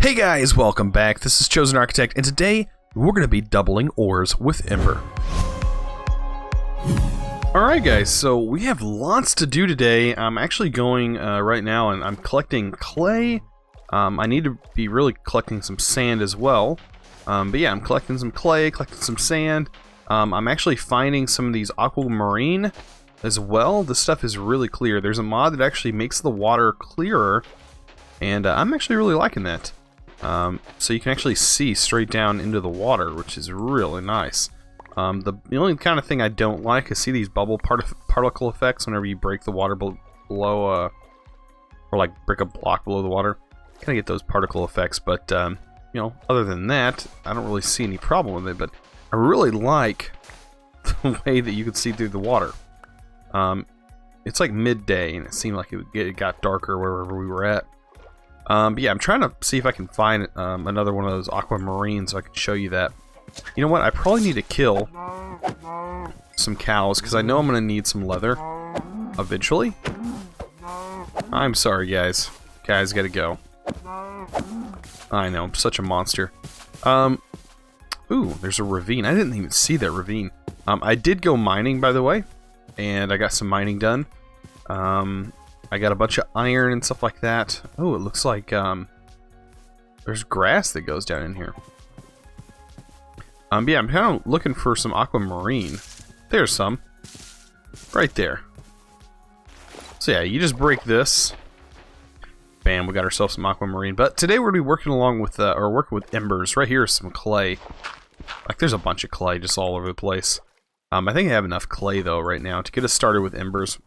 Hey guys, welcome back. This is ChosenArchitect, and today we're going to be doubling ores with Ember. Alright guys, so we have lots to do today. I'm actually going right now and I'm collecting clay. I need to be really collecting some sand as well. But yeah, I'm collecting some clay, collecting some sand. I'm actually finding some of these aquamarine as well. This stuff is really clear. There's a mod that actually makes the water clearer, and I'm actually really liking that. So you can actually see straight down into the water, which is really nice. The only kind of thing I don't like is see these bubble particle effects whenever you break the water below, or like break a block below the water. Kind of get those particle effects, but you know, other than that, I don't really see any problem with it. But I really like the way that you can see through the water. It's like midday, and it seemed like it got darker wherever we were at. But yeah, I'm trying to see if I can find another one of those aquamarine so I can show you that. You know what? I probably need to kill some cows because I know I'm going to need some leather eventually. I'm sorry, guys. Guys, gotta go. I know, I'm such a monster. Ooh, there's a ravine. I didn't even see that ravine. I did go mining, by the way, and I got some mining done. I got a bunch of iron and stuff like that. Oh, it looks like there's grass that goes down in here. Yeah, I'm kind of looking for some aquamarine. There's some. Right there. So yeah, you just break this. Bam, we got ourselves some aquamarine. But today we're going to be working along with, working with embers. Right here is some clay. Like, there's a bunch of clay just all over the place. I think I have enough clay, though, right now to get us started with embers.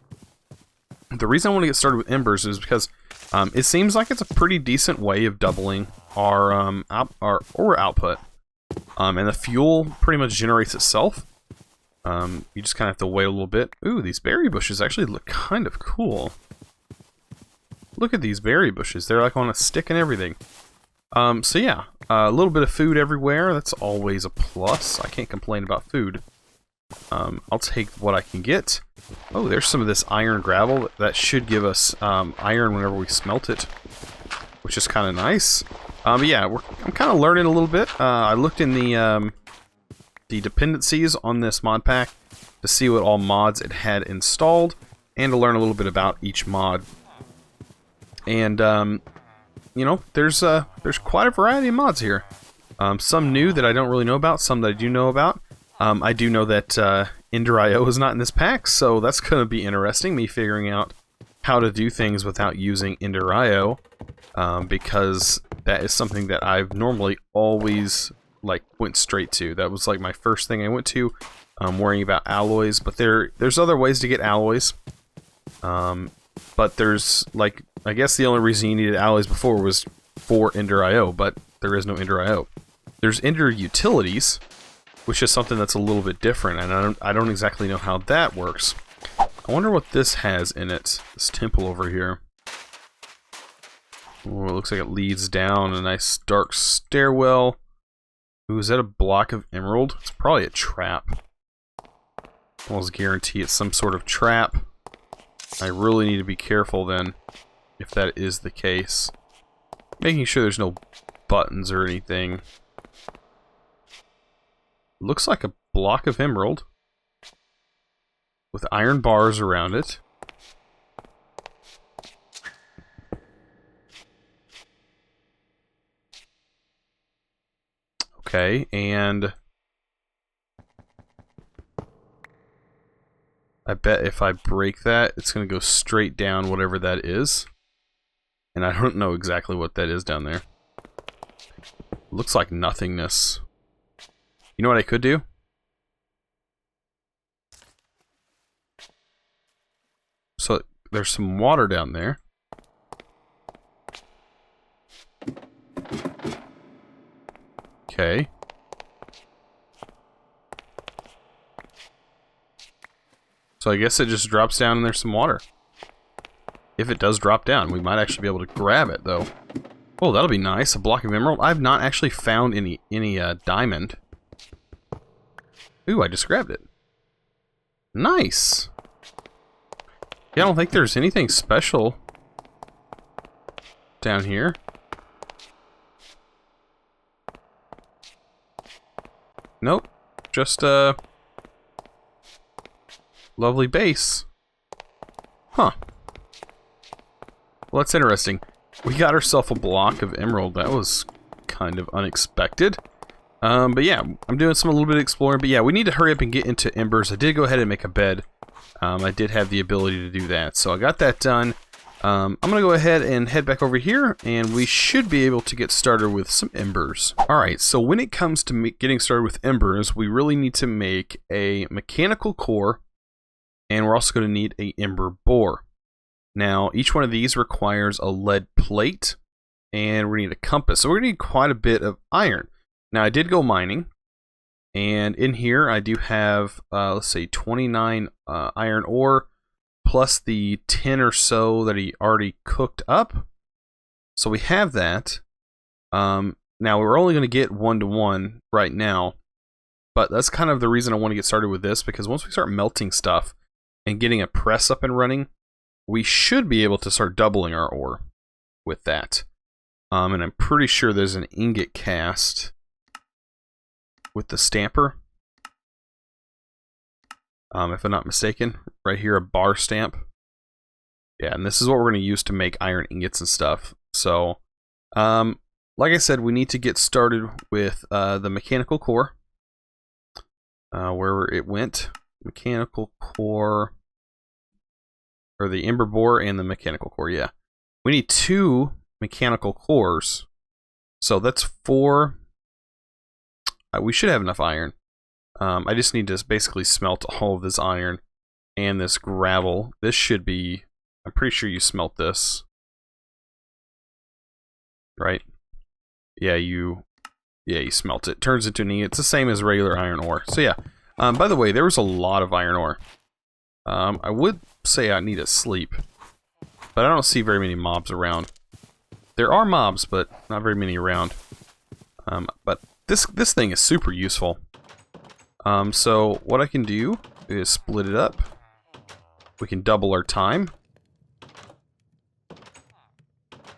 The reason I want to get started with embers is because it seems like it's a pretty decent way of doubling our ore output. And the fuel pretty much generates itself. You just kind of have to wait a little bit. Ooh, these berry bushes actually look kind of cool. Look at these berry bushes. They're like on a stick and everything. So yeah, a little bit of food everywhere. That's always a plus. I can't complain about food. I'll take what I can get. Oh, there's some of this iron gravel. That should give us iron whenever we smelt it, which is kind of nice. But yeah, I'm kind of learning a little bit. I looked in the dependencies on this mod pack to see what all mods it had installed, and to learn a little bit about each mod. And you know, there's quite a variety of mods here. Some new that I don't really know about, some that I do know about. I do know that Ender.io is not in this pack, so that's going to be interesting, me figuring out how to do things without using Ender.io, because that is something that I've normally always went straight to. That was like my first thing I went to, worrying about alloys, but there's other ways to get alloys. But there's, like, I guess the only reason you needed alloys before was for Ender.io, but there is no Ender.io. There's Ender Utilities, which is something that's a little bit different, and I don't exactly know how that works. I wonder what this has in it, this temple over here. Oh, it looks like it leads down a nice dark stairwell. Ooh, is that a block of emerald? It's probably a trap. Almost guarantee it's some sort of trap. I really need to be careful then, if that is the case. Making sure there's no buttons or anything. Looks like a block of emerald with iron bars around it. Okay, and I bet if I break that, it's going to go straight down whatever that is. And I don't know exactly what that is down there. Looks like nothingness. You know what I could do? So there's some water down there. Okay. So I guess it just drops down and there's some water. If it does drop down, we might actually be able to grab it, though. Oh, that'll be nice. A block of emerald. I've not actually found any diamond. Ooh, I just grabbed it. Nice. Yeah, I don't think there's anything special down here. Nope. Just a lovely base. Huh. Well, that's interesting. We got ourselves a block of emerald. That was kind of unexpected. But yeah, I'm doing a little bit of exploring. But yeah, we need to hurry up and get into Embers. I did go ahead and make a bed. I did have the ability to do that. So I got that done. I'm going to go ahead and head back over here, and we should be able to get started with some Embers. Alright, so when it comes to getting started with Embers, we really need to make a mechanical core, and we're also going to need a Ember bore. Now, each one of these requires a lead plate, and we need a compass. So we're going to need quite a bit of iron. Now, I did go mining, and in here I do have, let's say, 29 iron ore, plus the 10 or so that he already cooked up. So we have that. Now we're only going to get 1-to-1 right now, but that's kind of the reason I want to get started with this, because once we start melting stuff and getting a press up and running, we should be able to start doubling our ore with that. And I'm pretty sure there's an ingot cast with the stamper. If I'm not mistaken, right here, a bar stamp. Yeah, and this is what we're going to use to make iron ingots and stuff. So, like I said, we need to get started with the mechanical core. Where it went. Mechanical core. Or the Ember bore and the mechanical core, yeah. We need 2 mechanical cores. So that's 4. We should have enough iron. I just need to basically smelt all of this iron and this gravel. This should be, I'm pretty sure you smelt this. Right? Yeah, you smelt it. Turns into an ingot. It's the same as regular iron ore. So yeah. By the way, there was a lot of iron ore. I would say I need to sleep, but I don't see very many mobs around. There are mobs, but not very many around. But this thing is super useful. So what I can do is split it up. We can double our time.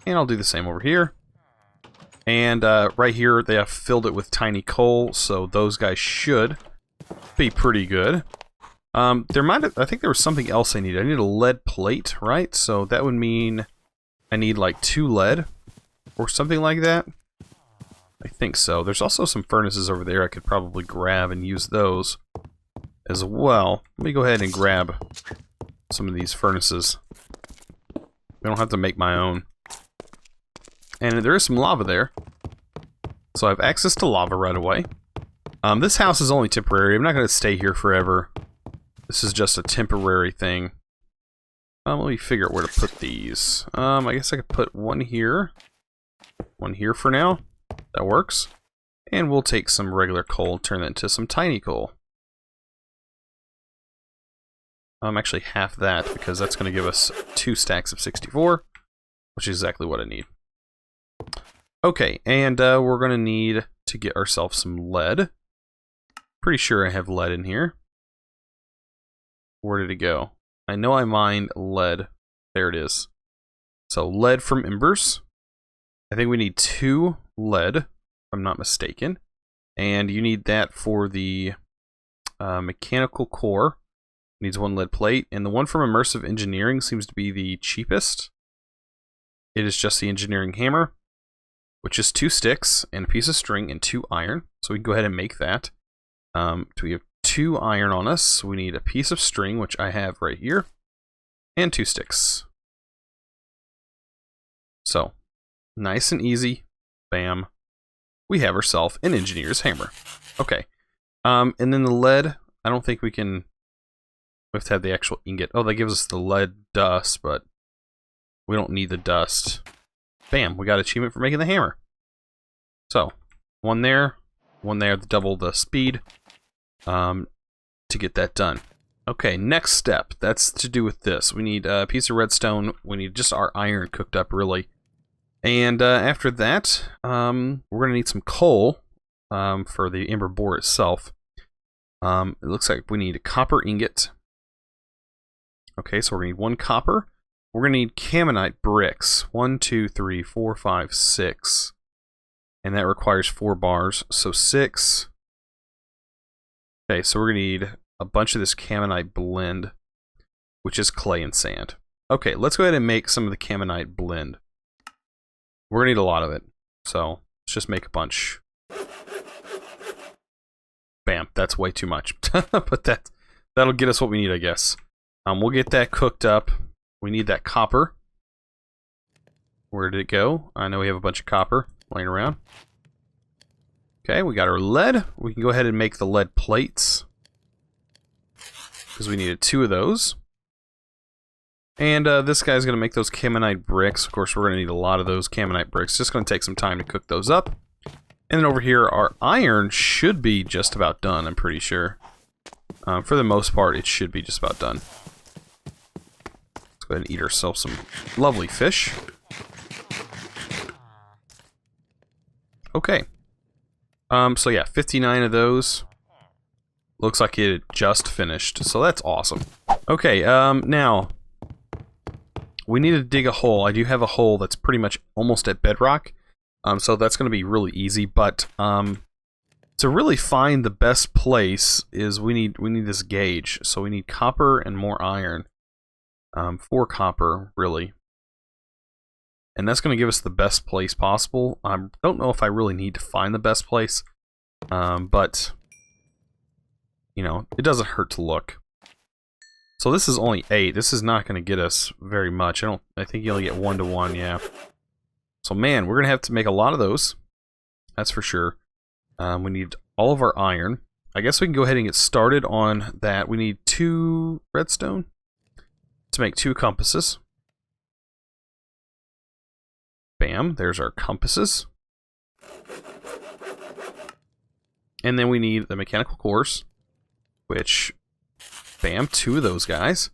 And I'll do the same over here. And right here they have filled it with tiny coal, so those guys should be pretty good. I think there was something else I need. I need a lead plate, right? So that would mean I need like 2 lead or something like that. I think so. There's also some furnaces over there I could probably grab and use those as well. Let me go ahead and grab some of these furnaces. I don't have to make my own. And there is some lava there. So I have access to lava right away. This house is only temporary. I'm not going to stay here forever. This is just a temporary thing. Let me figure out where to put these. I guess I could put one here. One here for now. That works. And we'll take some regular coal and turn that into some tiny coal. Actually half that, because that's going to give us 2 stacks of 64, which is exactly what I need. Okay, and we're going to need to get ourselves some lead. Pretty sure I have lead in here. Where did it go? I know I mined lead. There it is. So lead from Embers. I think we need 2 lead, if I'm not mistaken. And you need that for the mechanical core. Needs 1 lead plate. And the one from Immersive Engineering seems to be the cheapest. It is just the engineering hammer, which is 2 sticks and a piece of string and 2 iron. So we can go ahead and make that. So we have 2 iron on us. We need a piece of string, which I have right here, and 2 sticks. So, nice and easy. Bam. We have ourselves an engineer's hammer. Okay. And then the lead, I don't think we can... We have to have the actual ingot. Oh, that gives us the lead dust, but we don't need the dust. Bam, we got achievement for making the hammer. So, 1 there to double the speed to get that done. Okay, next step. That's to do with this. We need a piece of redstone. We need just our iron cooked up, really. And after that, we're going to need some coal for the Ember bore itself. It looks like we need a copper ingot. Okay, so we're going to need 1 copper. We're going to need Caminite bricks. 1, 2, 3, 4, 5, 6. And that requires 4 bars. So 6, Okay, so we're going to need a bunch of this Caminite blend, which is clay and sand. Okay, let's go ahead and make some of the Caminite blend. We're going to need a lot of it, so let's just make a bunch. Bam, that's way too much. But that'll get us what we need, I guess. We'll get that cooked up. We need that copper. Where did it go? I know we have a bunch of copper laying around. Okay, we got our lead. We can go ahead and make the lead plates, because we needed 2 of those. And this guy's going to make those Caminite bricks. Of course, we're going to need a lot of those Caminite bricks. Just going to take some time to cook those up. And then over here, our iron should be just about done, I'm pretty sure. For the most part, it should be just about done. Let's go ahead and eat ourselves some lovely fish. Okay. So yeah, 59 of those. Looks like it just finished, so that's awesome. Okay, now, we need to dig a hole. I do have a hole that's pretty much almost at bedrock. So that's going to be really easy, but to really find the best place is we need this gauge. So we need copper and more iron. 4 copper, really. And that's going to give us the best place possible. I don't know if I really need to find the best place, but you know, it doesn't hurt to look. So this is only 8. This is not going to get us very much. I think you only get 1 to 1, yeah. So man, we're going to have to make a lot of those. That's for sure. We need all of our iron. I guess we can go ahead and get started on that. We need 2 redstone to make 2 compasses. Bam, there's our compasses. And then we need the mechanical cores, which, bam, 2 of those guys.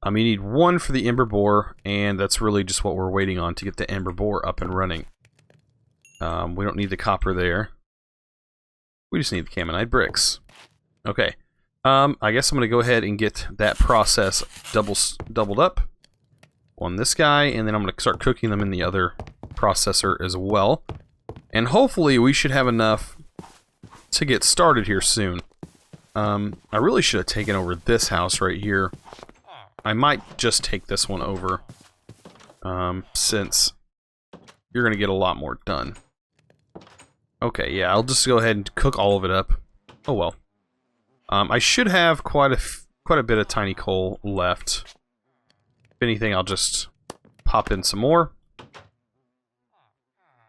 You need 1 for the Ember Boar, and that's really just what we're waiting on to get the Ember Boar up and running. We don't need the copper there. We just need the Caminite bricks. Okay. I guess I'm going to go ahead and get that process doubled up on this guy, and then I'm going to start cooking them in the other processor as well. And hopefully we should have enough to get started here soon. I really should have taken over this house right here. I might just take this one over, since you're going to get a lot more done. Okay, yeah, I'll just go ahead and cook all of it up. Oh well. I should have quite a bit of tiny coal left. If anything, I'll just pop in some more.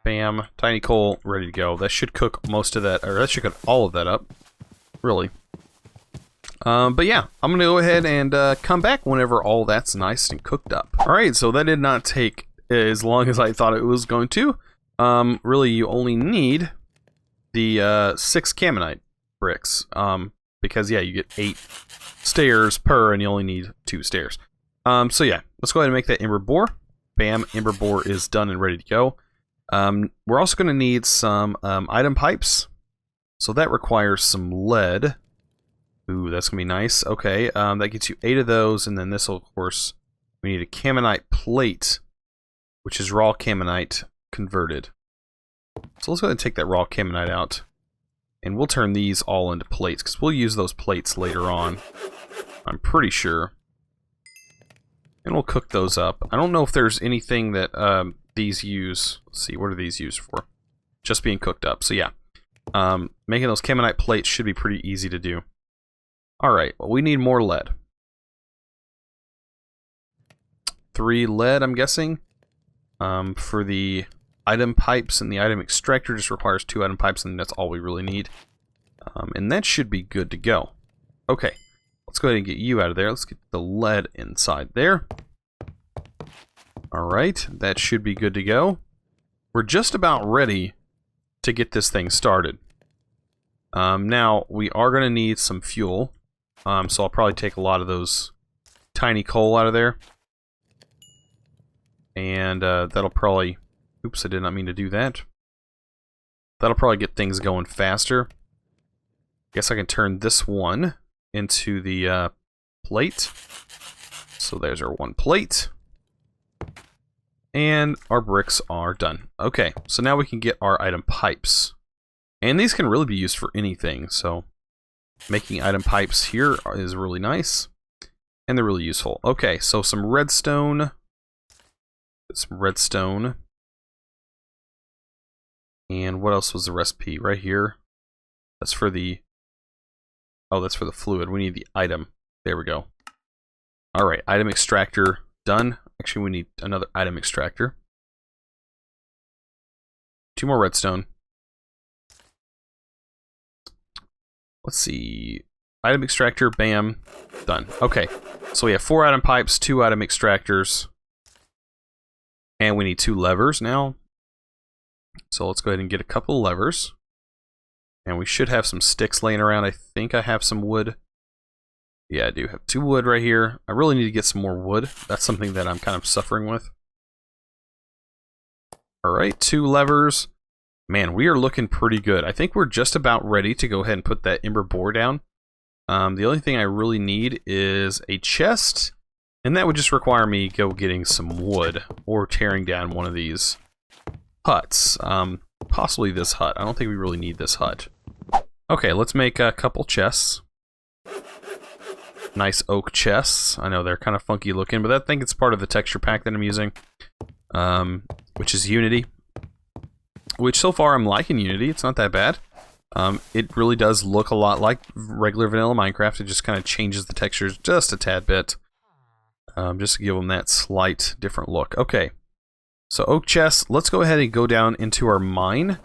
Bam, tiny coal ready to go. That should cook most of that, or that should cook all of that up, really. But yeah, I'm going to go ahead and come back whenever all that's nice and cooked up. Alright, so that did not take as long as I thought it was going to. Really, you only need the 6 Caminite bricks. Because, yeah, you get 8 stairs per, and you only need 2 stairs. So yeah, let's go ahead and make that Ember Boar. Bam, Ember Boar is done and ready to go. We're also going to need some item pipes. So that requires some lead. Ooh, that's going to be nice. Okay, that gets you 8 of those, and then this will, of course, we need a Caminite plate, which is raw Caminite converted. So let's go ahead and take that raw Caminite out, and we'll turn these all into plates, because we'll use those plates later on, I'm pretty sure. And we'll cook those up. I don't know if there's anything that these use. Let's see, what are these used for? Just being cooked up, so yeah. Making those Caminite plates should be pretty easy to do. Alright, well, we need more lead. 3 lead, I'm guessing. For the item pipes, and the item extractor just requires 2 item pipes, and that's all we really need. And that should be good to go. Okay, let's go ahead and get you out of there. Let's get the lead inside there. Alright, that should be good to go. We're just about ready to get this thing started. Now, we are going to need some fuel. So I'll probably take a lot of those tiny coal out of there. And that'll probably... Oops, I did not mean to do that. That'll probably get things going faster. Guess I can turn this one into the plate. So there's our 1 plate. And our bricks are done. Okay, so now we can get our item pipes. And these can really be used for anything, so Making item pipes here is really nice. And they're really useful. Okay, so some redstone. Some redstone. And what else was the recipe? Right here. That's for the... Oh, that's for the fluid. We need the item. There we go. Alright, item extractor done. Actually, we need another item extractor. 2 more redstone. Let's see. Item extractor, bam. Done. Okay, so we have 4 item pipes, 2 item extractors. And we need 2 levers now. So let's go ahead and get a couple of levers. And we should have some sticks laying around. I think I have some wood. Yeah, I do have 2 wood right here. I really need to get some more wood. That's something that I'm kind of suffering with. Alright, 2 levers. Man, we are looking pretty good. I think we're just about ready to go ahead and put that ember boar down. The only thing I really need is a chest. And that would just require me getting some wood. Or tearing down one of these huts. Possibly this hut. I don't think we really need this hut. Okay, let's make a couple chests. Nice oak chests. I know they're kind of funky looking, but I think it's part of the texture pack that I'm using. Which is Unity. Which so far I'm liking Unity. It's not that bad. It really does look a lot like regular vanilla Minecraft. It just kind of changes the textures just a tad bit. Just to give them that slight different look. Okay. So oak chests. Let's go ahead and go down into our mine.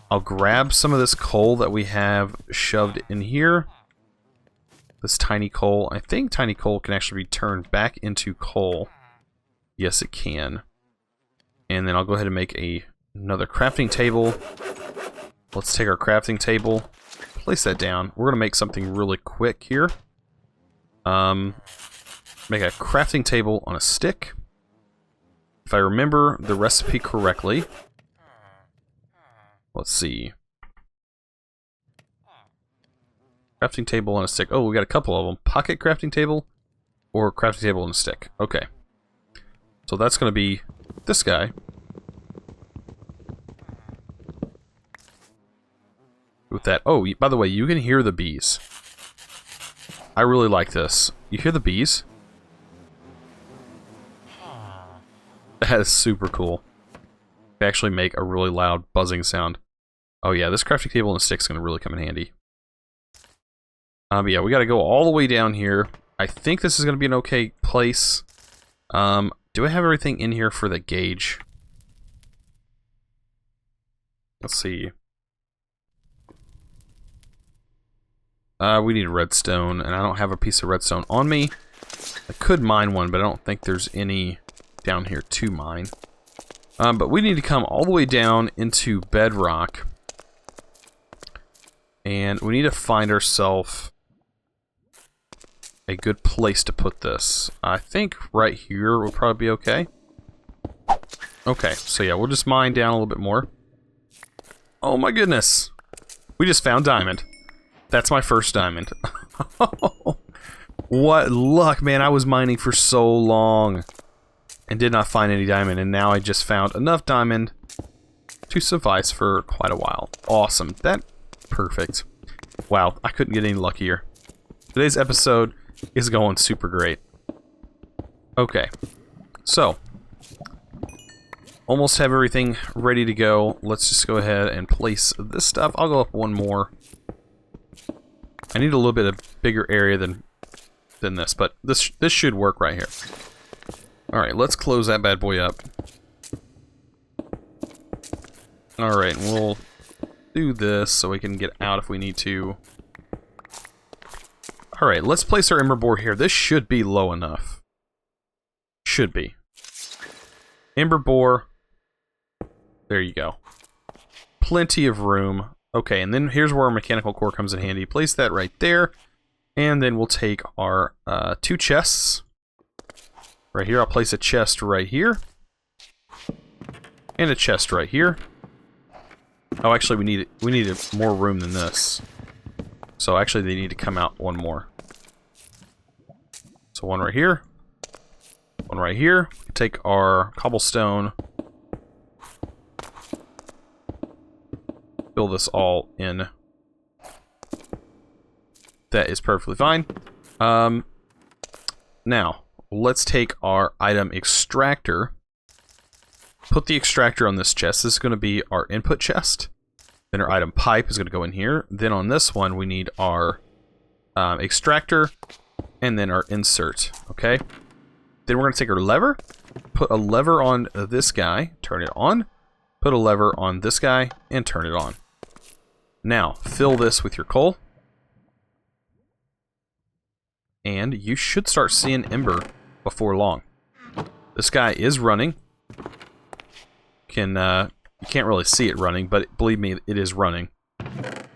I'll grab some of this coal that we have shoved in here. This tiny coal. I think tiny coal can actually be turned back into coal. Yes, it can. And then I'll go ahead and make another crafting table. Let's take our crafting table, place that down. We're going to make something really quick here. Make a crafting table on a stick. If I remember the recipe correctly. Let's see. Crafting table on a stick. Oh, we got a couple of them. Pocket crafting table or crafting table on a stick. Okay. So that's going to be this guy. With that. Oh, by the way, you can hear the bees. I really like this. You hear the bees? That is super cool. They actually make a really loud buzzing sound. Oh yeah, this crafting table and stick is going to really come in handy. But yeah, we got to go all the way down here. I think this is going to be an okay place. Do I have everything in here for the gauge? Let's see. We need redstone, and I don't have a piece of redstone on me. I could mine one, but I don't think there's any down here to mine. But we need to come all the way down into bedrock. And we need to find ourselves a good place to put this. I think right here will probably be okay. Okay, so yeah, we'll just mine down a little bit more. Oh my goodness! We just found diamond. That's my first diamond. What luck, man. I was mining for so long and did not find any diamond, and now I just found enough diamond to suffice for quite a while. Awesome. Perfect. Wow, I couldn't get any luckier. Today's episode is going super great. Okay. So, almost have everything ready to go. Let's just go ahead and place this stuff. I'll go up one more. I need a little bit of bigger area than this, but this should work right here. Alright, let's close that bad boy up. Alright, we'll do this so we can get out if we need to. Alright, let's place our ember board here. This should be low enough. Should be. Ember bore. There you go. Plenty of room. Okay, and then here's where our mechanical core comes in handy. Place that right there. And then we'll take our 2 chests. Right here, I'll place a chest right here. And a chest right here. Oh, actually, we need more room than this. So actually, they need to come out one more. So one right here. One right here. We take our cobblestone. Fill this all in. That is perfectly fine. Now, let's take our item extractor. Put the extractor on this chest. This is going to be our input chest. Then our item pipe is going to go in here. Then on this one, we need our extractor, and then our insert. Okay. Then we're going to take our lever, put a lever on this guy, turn it on, put a lever on this guy, and turn it on. Now, fill this with your coal. And you should start seeing Ember before long. This guy is running. You can't really see it running, but believe me, it is running.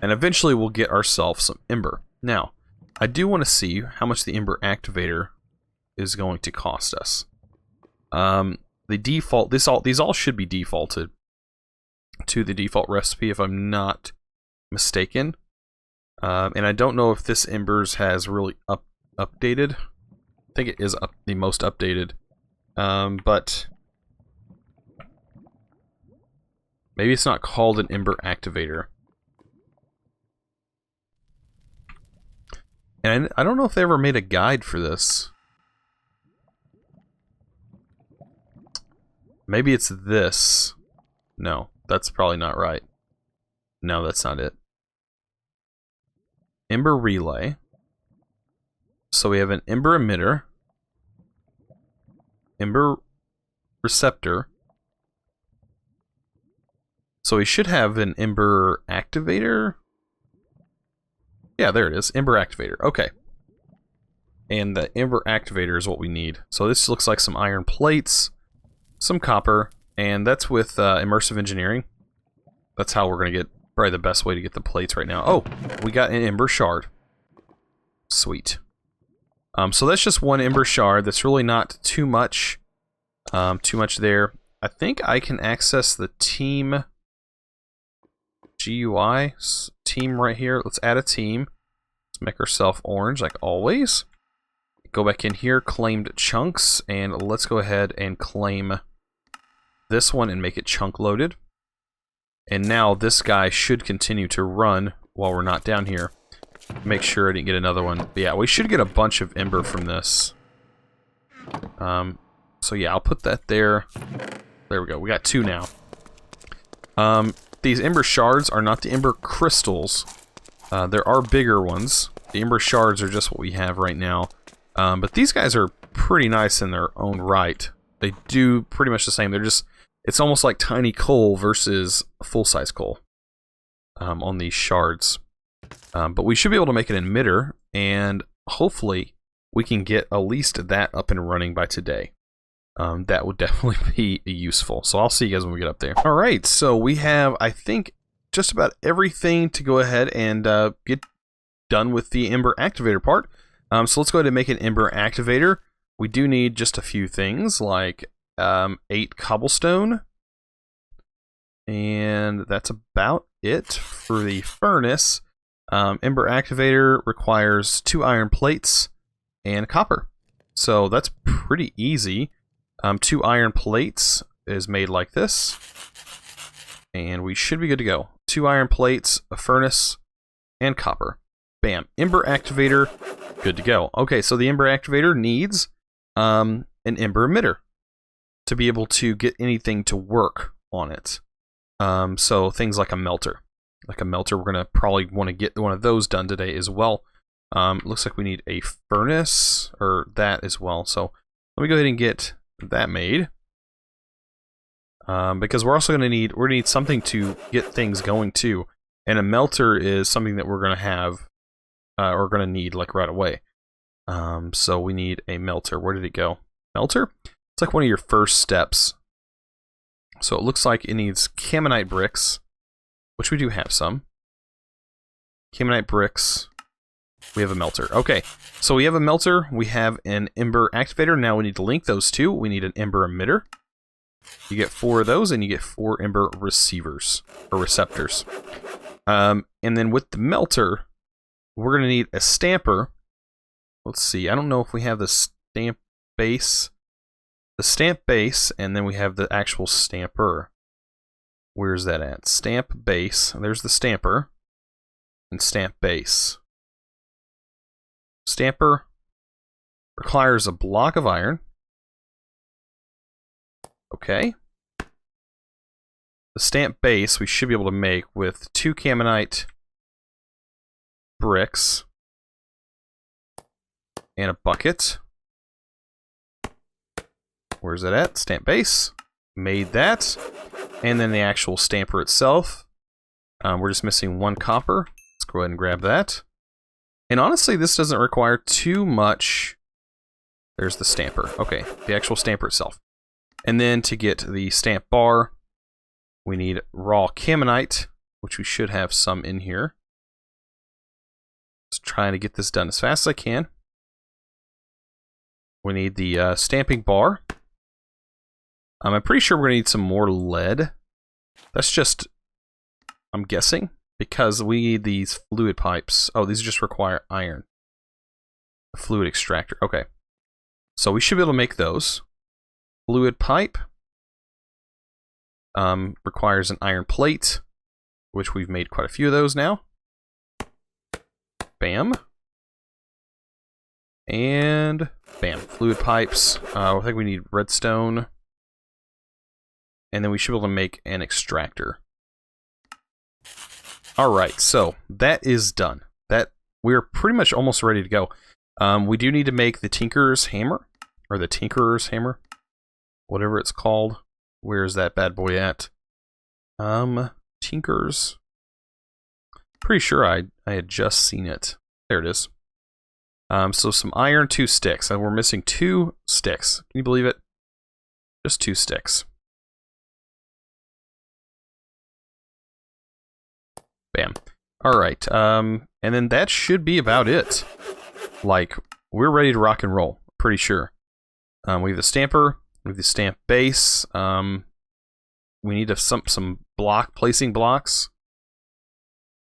And eventually we'll get ourselves some Ember. Now, I do want to see how much the Ember Activator is going to cost us. The default, these all should be defaulted to the default recipe if I'm not mistaken. And I don't know if this Embers has really updated. I think it is the most updated. But maybe it's not called an Ember Activator. And I don't know if they ever made a guide for this. Maybe it's this. No, that's probably not right. No, that's not it. Ember Relay. So we have an Ember Emitter. Ember Receptor. So we should have an Ember Activator. Yeah, there it is. Ember Activator. Okay. And the Ember Activator is what we need. So this looks like some iron plates, some copper, and that's with immersive engineering. That's how we're going to get, probably the best way to get the plates right now. Oh, we got an Ember Shard. Sweet. So that's just one Ember Shard. That's really not too much there. I think I can access the team GUI team right here. Let's add a team. Let's make ourselves orange like always. Go back in here, claimed chunks, and let's go ahead and claim this one and make it chunk loaded. And now this guy should continue to run while we're not down here. Make sure I didn't get another one. But yeah, we should get a bunch of Ember from this. So yeah, I'll put that there. There we go. We got 2 now. These Ember Shards are not the Ember Crystals. There are bigger ones. The Ember Shards are just what we have right now. But these guys are pretty nice in their own right. They do pretty much the same. They're just, it's almost like tiny coal versus full-size coal on these shards. But we should be able to make an emitter, and hopefully we can get at least that up and running by today. That would definitely be useful. So I'll see you guys when we get up there. Alright, so we have, I think, just about everything to go ahead and get done with the Ember Activator part. So let's go ahead and make an Ember Activator. We do need just a few things, like 8 cobblestone. And that's about it for the furnace. Ember Activator requires 2 iron plates and copper. So that's pretty easy. 2 iron plates is made like this. And we should be good to go. 2 iron plates, a furnace, and copper. Bam. Ember Activator, good to go. Okay, so the Ember Activator needs an Ember Emitter to be able to get anything to work on it. So things like a melter. Like a melter, we're going to probably want to get one of those done today as well. Looks like we need a furnace, or that as well. So let me go ahead and get that made. Because we're also going to need something to get things going too. And a melter is something that we're going to have, or going to need like right away. So we need a melter. Where did it go? Melter? It's like one of your first steps. So it looks like it needs Caminite bricks, which we do have some. Caminite bricks. We have a melter. Okay, so we have a melter. We have an Ember Activator. Now we need to link those two. We need an Ember Emitter. You get 4 of those, and you get 4 Ember Receivers, or Receptors. And then with the melter, we're going to need a stamper. Let's see, I don't know if we have the stamp base. The stamp base, and then we have the actual stamper. Where's that at? Stamp base. There's the stamper. And stamp base. Stamper requires a block of iron. Okay. The stamp base we should be able to make with 2 Caminite bricks and a bucket. Where's that at? Stamp base. Made that. And then the actual stamper itself. We're just missing 1 copper. Let's go ahead and grab that. And honestly, this doesn't require too much. There's the stamper. Okay, the actual stamper itself. And then to get the stamp bar, we need raw Caminite, which we should have some in here. Just trying to get this done as fast as I can. We need the stamping bar. I'm pretty sure we're going to need some more lead. That's just, I'm guessing, because we need these fluid pipes. Oh, these just require iron. The fluid extractor. Okay. So we should be able to make those. Fluid pipe requires an iron plate, which we've made quite a few of those now. Bam. And bam. Fluid pipes. I think we need redstone. And then we should be able to make an extractor. Alright, so that is done. We're pretty much almost ready to go. We do need to make the Tinker's Hammer. Or the Tinkerer's Hammer. Whatever it's called. Where's that bad boy at? Tinker's. Pretty sure I had just seen it. There it is. So some iron, 2 sticks. And we're missing 2 sticks. Can you believe it? Just 2 sticks. Bam. Alright, and then that should be about it. Like, we're ready to rock and roll. Pretty sure. We have the stamper. We have the stamp base. We need some placing blocks.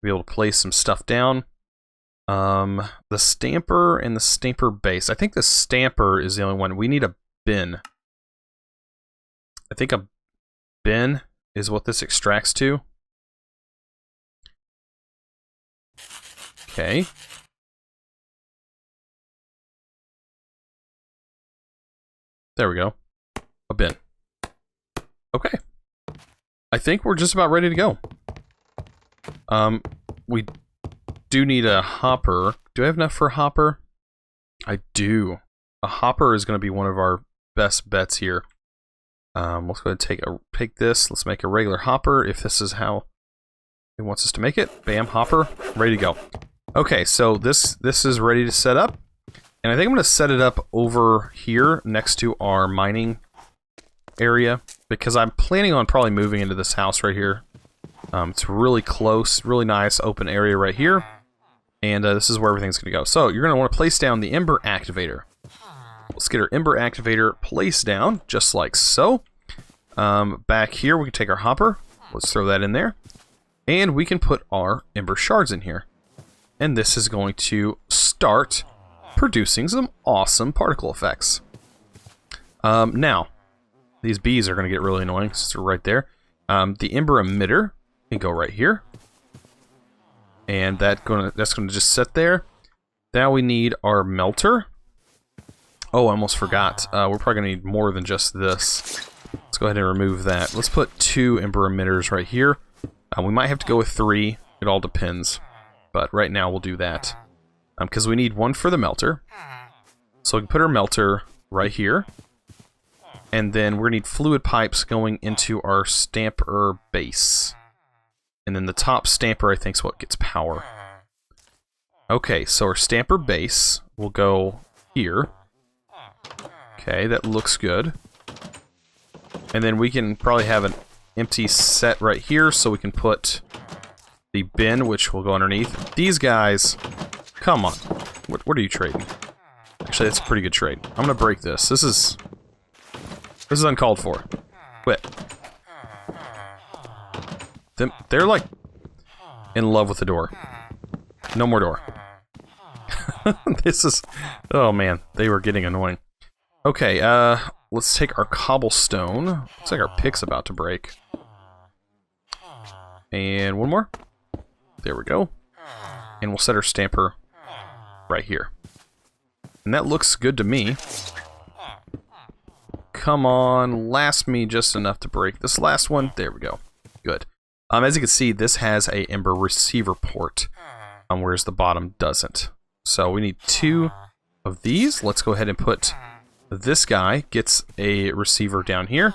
Be able to place some stuff down. The stamper and the stamper base. I think the stamper is the only one. We need a bin. I think a bin is what this extracts to. Okay. There we go. A bin. Okay. I think we're just about ready to go. We do need a hopper. Do I have enough for a hopper? I do. A hopper is going to be one of our best bets here. Let's go ahead and take this. Let's make a regular hopper if this is how it wants us to make it. Bam, hopper. Ready to go. Okay, so this is ready to set up. And I think I'm going to set it up over here next to our mining area. Because I'm planning on probably moving into this house right here. It's really close, really nice open area right here. And this is where everything's going to go. So you're going to want to place down the Ember Activator. Let's get our Ember Activator placed down, just like so. Back here, we can take our hopper. Let's throw that in there. And we can put our Ember Shards in here. And this is going to start producing some awesome particle effects. Now, these bees are going to get really annoying since they're right there. The Ember Emitter can go right here. And that's going to just sit there. Now we need our melter. Oh, I almost forgot. We're probably going to need more than just this. Let's go ahead and remove that. Let's put 2 Ember Emitters right here. We might have to go with 3. It all depends. But right now we'll do that. Because we need 1 for the melter. So we can put our melter right here. And then we're going to need fluid pipes going into our stamper base. And then the top stamper, I think, is what gets power. Okay, so our stamper base will go here. Okay, that looks good. And then we can probably have an empty set right here, so we can put the bin, which will go underneath. These guys, come on. What are you trading? Actually, that's a pretty good trade. I'm gonna break this. This is uncalled for. Quit. They're like in love with the door. No more door. This is, oh man, they were getting annoying. Okay, let's take our cobblestone. Looks like our pick's about to break. And 1 more. There we go. And we'll set our stamper right here. And that looks good to me. Come on, last me just enough to break this last one. There we go. Good. As you can see, this has a Ember receiver port, whereas the bottom doesn't. So we need 2 of these. Let's go ahead and put this guy gets a receiver down here.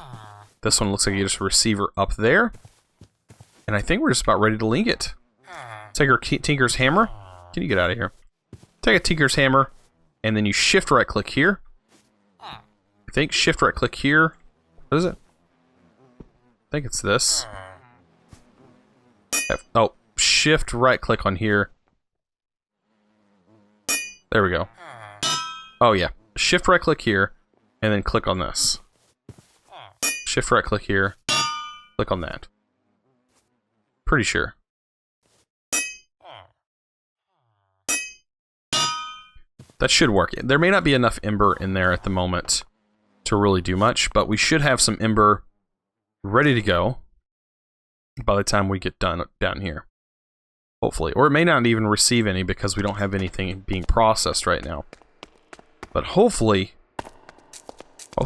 This one looks like it gets a receiver up there. And I think we're just about ready to link it. Take our Tinker's Hammer. Can you get out of here? Take a Tinker's Hammer, and then you shift right click here. I think shift right click here. What is it? I think it's this. Oh, shift right click on here. There we go. Oh yeah, shift right click here, and then click on this. Shift right click here, click on that. Pretty sure. That should work. There may not be enough Ember in there at the moment to really do much, but we should have some Ember ready to go by the time we get done down here. Hopefully. Or it may not even receive any because we don't have anything being processed right now. But hopefully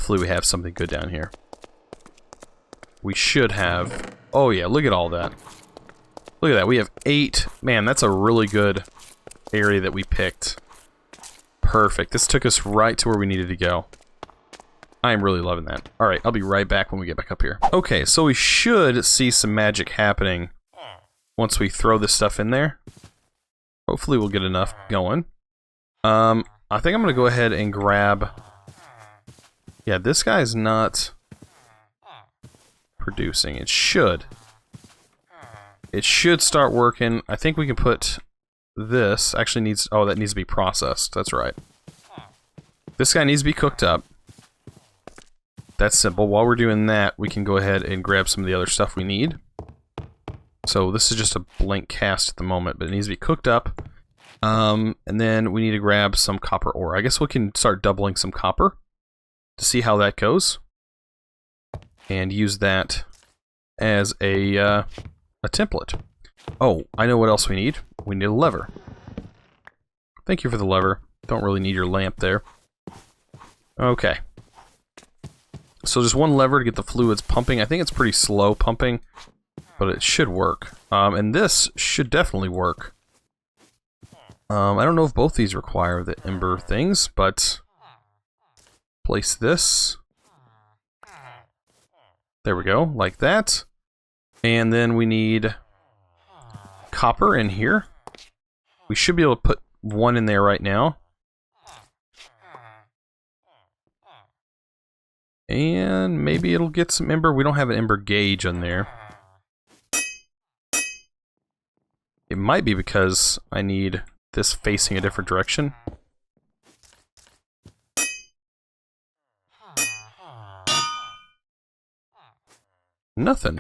we have something good down here. We should have... Oh yeah, look at all that. Look at that, we have 8. Man, that's a really good area that we picked. Perfect. This took us right to where we needed to go. I am really loving that. Alright, I'll be right back when we get back up here. Okay, so we should see some magic happening once we throw this stuff in there. Hopefully we'll get enough going. I think I'm going to go ahead and grab... Yeah, this guy's not producing. It should. It should start working. I think we can put this. Actually needs... Oh, that needs to be processed. That's right. This guy needs to be cooked up. That's simple. While we're doing that, we can go ahead and grab some of the other stuff we need. So this is just a blank cast at the moment, but it needs to be cooked up. And then we need to grab some copper ore. I guess we can start doubling some copper to see how that goes. And use that as a template. Oh, I know what else we need. We need a lever. Thank you for the lever. Don't really need your lamp there. Okay. So just one lever to get the fluids pumping. I think it's pretty slow pumping, but it should work. And this should definitely work. I don't know if both these require the Ember things, but place this. There we go, like that. And then we need copper in here. We should be able to put one in there right now. And maybe it'll get some Ember. We don't have an Ember gauge on there. It might be because I need this facing a different direction. Nothing.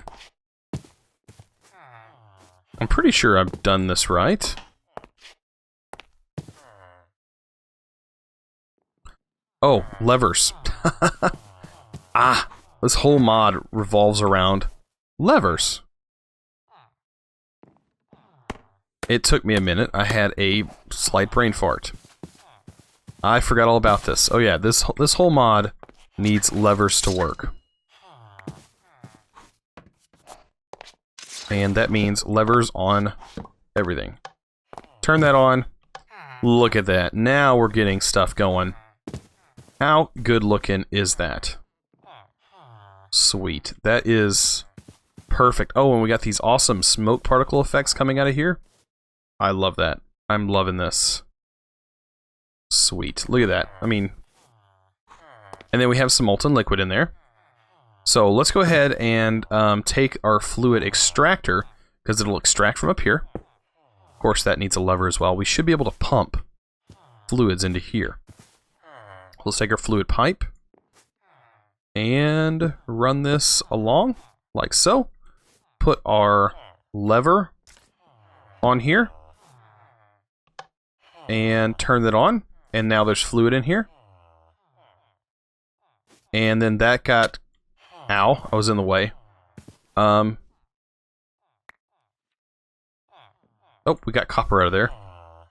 I'm pretty sure I've done this right. Oh, levers. Ah, this whole mod revolves around levers. It took me a minute. I had a slight brain fart. I forgot all about this. Oh yeah, this whole mod needs levers to work. And that means levers on everything. Turn that on. Look at that. Now we're getting stuff going. How good looking is that? Sweet. That is perfect. Oh, and we got these awesome smoke particle effects coming out of here. I love that. I'm loving this. Sweet. Look at that. I mean... And then we have some molten liquid in there. So let's go ahead and take our fluid extractor, because it'll extract from up here. Of course, that needs a lever as well. We should be able to pump fluids into here. Let's take our fluid pipe and run this along, like so. Put our lever on here and turn that on, and now there's fluid in here. And then that got... Ow, I was in the way. Oh, we got copper out of there.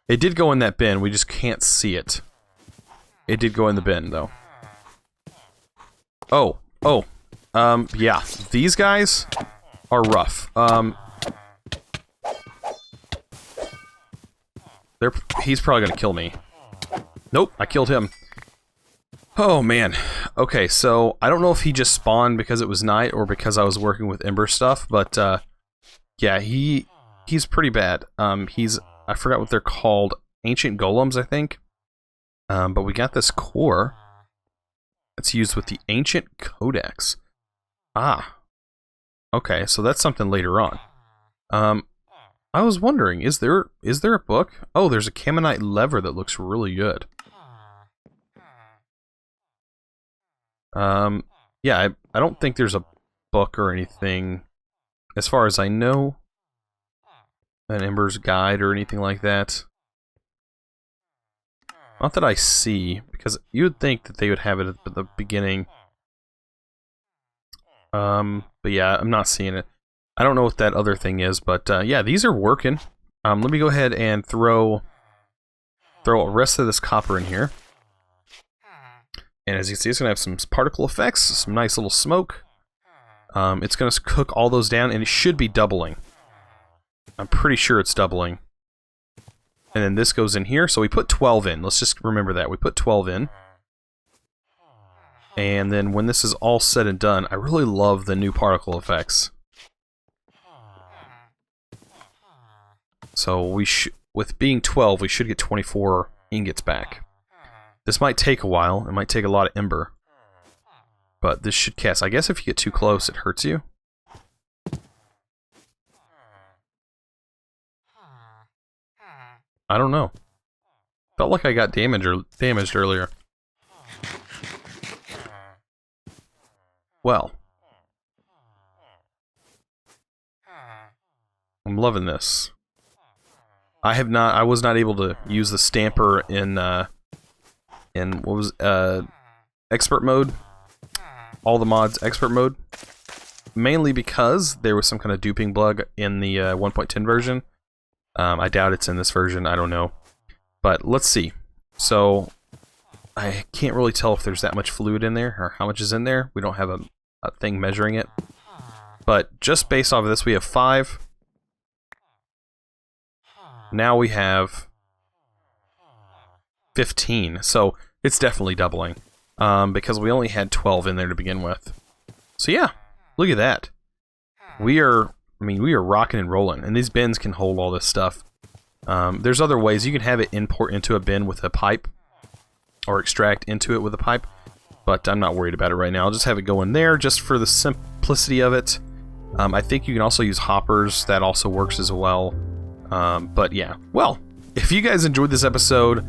It did go in that bin, we just can't see it. It did go in the bin, though. Oh. Yeah. These guys are rough. He's probably gonna kill me. Nope, I killed him. Oh, man. Okay, so I don't know if he just spawned because it was night or because I was working with Ember stuff, but, yeah, he's pretty bad. I forgot what they're called. Ancient Golems, I think. But we got this core. It's used with the Ancient Codex. Ah. Okay, so that's something later on. I was wondering, is there a book? Oh, there's a Camonite lever that looks really good. Yeah, I don't think there's a book or anything, as far as I know. An Embers guide or anything like that. Not that I see, because you would think that they would have it at the beginning. But yeah, I'm not seeing it. I don't know what that other thing is, but yeah, these are working. Let me go ahead and throw the rest of this copper in here. And as you can see, it's going to have some particle effects, some nice little smoke. It's going to cook all those down, and it should be doubling. I'm pretty sure it's doubling. And then this goes in here, so we put 12 in. Let's just remember that. We put 12 in. And then when this is all said and done, I really love the new particle effects. So with being 12, we should get 24 ingots back. This might take a while. It might take a lot of Ember. But this should cast. I guess if you get too close, it hurts you. I don't know. Felt like I got damaged earlier. Well. I'm loving this. I was not able to use the stamper in what was expert mode. All the mods expert mode. Mainly because there was some kind of duping bug in the 1.10 version. I doubt it's in this version, I don't know. But let's see. So, I can't really tell if there's that much fluid in there, or how much is in there. We don't have a thing measuring it. But just based off of this, we have 5. Now we have 15. So, it's definitely doubling. Because we only had 12 in there to begin with. So yeah, look at that. We are rocking and rolling, and these bins can hold all this stuff. There's other ways. You can have it import into a bin with a pipe, or extract into it with a pipe, but I'm not worried about it right now. I'll just have it go in there just for the simplicity of it. I think you can also use hoppers. That also works as well. But yeah, well, if you guys enjoyed this episode,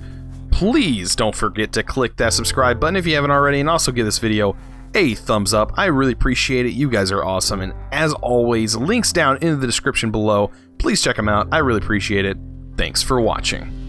please don't forget to click that subscribe button if you haven't already, and also give this video a thumbs up. I really appreciate it. You guys are awesome. And as always, links down in the description below. Please check them out. I really appreciate it. Thanks for watching.